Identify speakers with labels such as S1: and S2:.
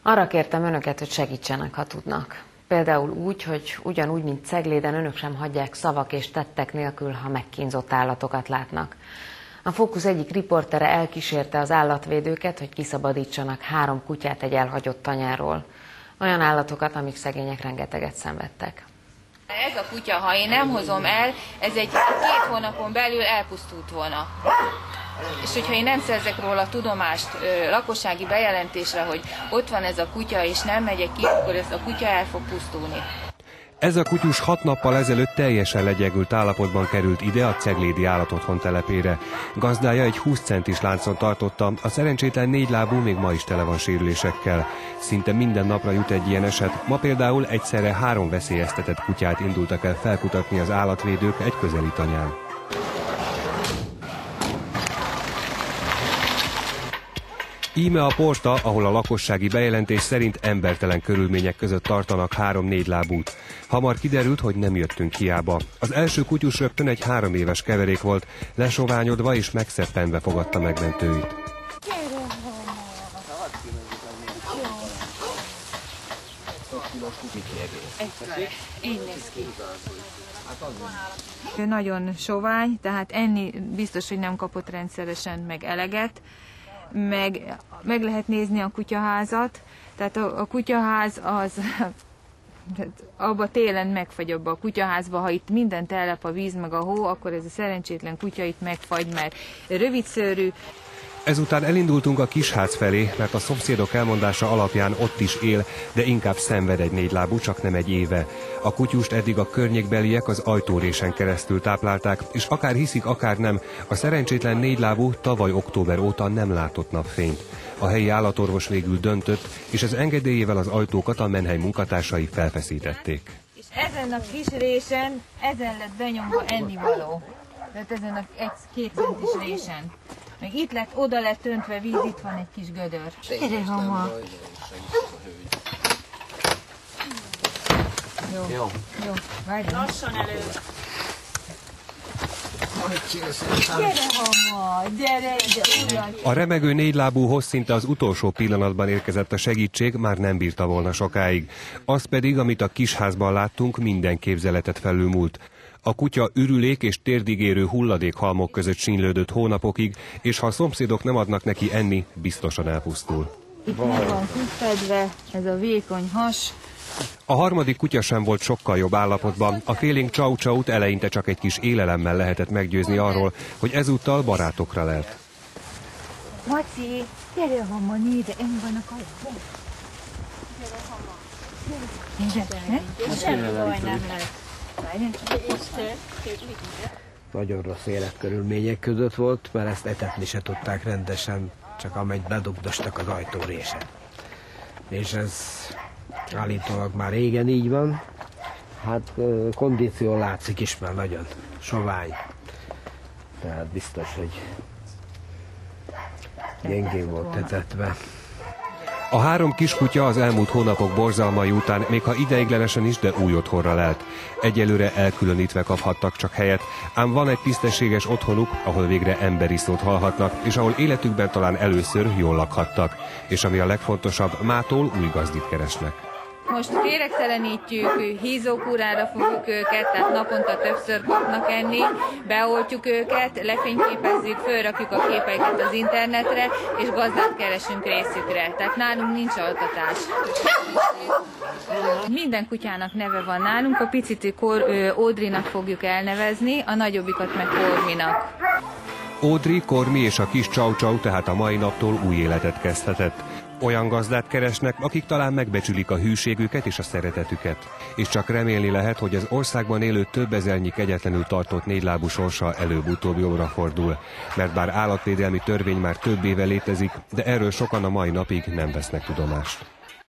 S1: Arra kértem önöket, hogy segítsenek, ha tudnak. Például úgy, hogy ugyanúgy, mint Cegléden, önök sem hagyják szavak és tettek nélkül, ha megkínzott állatokat látnak. A Fókusz egyik riportere elkísérte az állatvédőket, hogy kiszabadítsanak 3 kutyát egy elhagyott tanyáról. Olyan állatokat, amik szegények rengeteget szenvedtek.
S2: Ez a kutya, ha én nem hozom el, ez egy 2 hónapon belül elpusztult volna. És hogyha én nem szerzek róla tudomást lakossági bejelentésre, hogy ott van ez a kutya, és nem megyek ki, akkor ez a kutya el fog pusztulni.
S3: Ez a kutyus 6 nappal ezelőtt teljesen legyengült állapotban került ide a ceglédi állatotthon telepére. Gazdája egy 20 centis láncon tartotta, a szerencsétlen 4 lábú még ma is tele van sérülésekkel. Szinte minden napra jut egy ilyen eset, ma például egyszerre 3 veszélyeztetett kutyát indultak el felkutatni az állatvédők egy közeli tanyán. Íme a porta, ahol a lakossági bejelentés szerint embertelen körülmények között tartanak 3-4 lábút. Hamar kiderült, hogy nem jöttünk hiába. Az első kutyus rögtön egy 3 éves keverék volt, lesoványodva és megszeppenve fogadta megmentőit.
S2: Így néz ki. Ő nagyon sovány, tehát enni biztos, hogy nem kapott rendszeresen meg eleget. Meg lehet nézni a kutyaházat, tehát a kutyaház az, abba télen megfagy abba a kutyaházba, ha itt minden telep a víz meg a hó, akkor ez a szerencsétlen kutya itt megfagy, mert rövidszőrű.
S3: Ezután elindultunk a kisház felé, mert a szomszédok elmondása alapján ott is él, de inkább szenved egy 4 lábú, csak nem egy éve. A kutyust eddig a környékbeliek az ajtórésen keresztül táplálták, és akár hiszik, akár nem, a szerencsétlen 4 lábú tavaly október óta nem látott napfényt. A helyi állatorvos végül döntött, és az engedélyével az ajtókat a menhely munkatársai felfeszítették.
S2: És ezen a kis résen, ezen lett benyomva ennivaló. Tehát ezen a 1-2 centis résen. Meg itt lett, oda lett öntve víz, itt van egy kis gödör. Gyere, hamar! Jó, várjunk. Lassan elő. Gyere, hamar, gyere, ugyan.
S3: A remegő 4 lábúhoz szinte az utolsó pillanatban érkezett a segítség, már nem bírta volna sokáig. Az pedig, amit a kisházban láttunk, minden képzeletet felülmúlt. A kutya ürülék és térdigérő hulladékhalmok között sínylődött hónapokig, és ha a szomszédok nem adnak neki enni, biztosan elpusztul.
S2: Itt meg van kifedve, ez a vékony has.
S3: A harmadik kutya sem volt sokkal jobb állapotban. A félénk Csau-Csaut eleinte csak egy kis élelemmel lehetett meggyőzni arról, hogy ezúttal barátokra lelt.
S2: Maci, gyere hamar, nézd, ennyi van a kalapon. Gyere, semmi baj nem lehet.
S4: Nagyon rossz életkörülmények között volt, mert ezt etetni se tudták rendesen, csak amelyet bedugdostak az ajtórésen. És ez állítólag már régen így van. Hát kondíció látszik is, mert nagyon sovány. Tehát biztos, hogy gyengén volt etetve.
S3: A 3 kiskutya az elmúlt hónapok borzalmai után, még ha ideiglenesen is, de új otthonra lelt. Egyelőre elkülönítve kaphattak csak helyet, ám van egy tisztességes otthonuk, ahol végre emberi szót hallhatnak, és ahol életükben talán először jól lakhattak. És ami a legfontosabb, mától új gazdit keresnek.
S2: Most kéregtelenítjük, hízókúrára fogjuk őket, tehát naponta többször kapnak enni, beoltjuk őket, lefényképezzük, fölrakjuk a képeiket az internetre, és gazdát keresünk részükre. Tehát nálunk nincs altatás. Minden kutyának neve van nálunk, a picit Audrey-nak fogjuk elnevezni, a nagyobbikat meg Korminak.
S3: Audrey, Kormi és a kis Csau-Csau tehát a mai naptól új életet kezdhetett. Olyan gazdát keresnek, akik talán megbecsülik a hűségüket és a szeretetüket. És csak remélni lehet, hogy az országban élő több ezernyi kegyetlenül tartott 4 lábú sorsa előbb-utóbb jóra fordul. Mert bár állatvédelmi törvény már több éve létezik, de erről sokan a mai napig nem vesznek tudomást.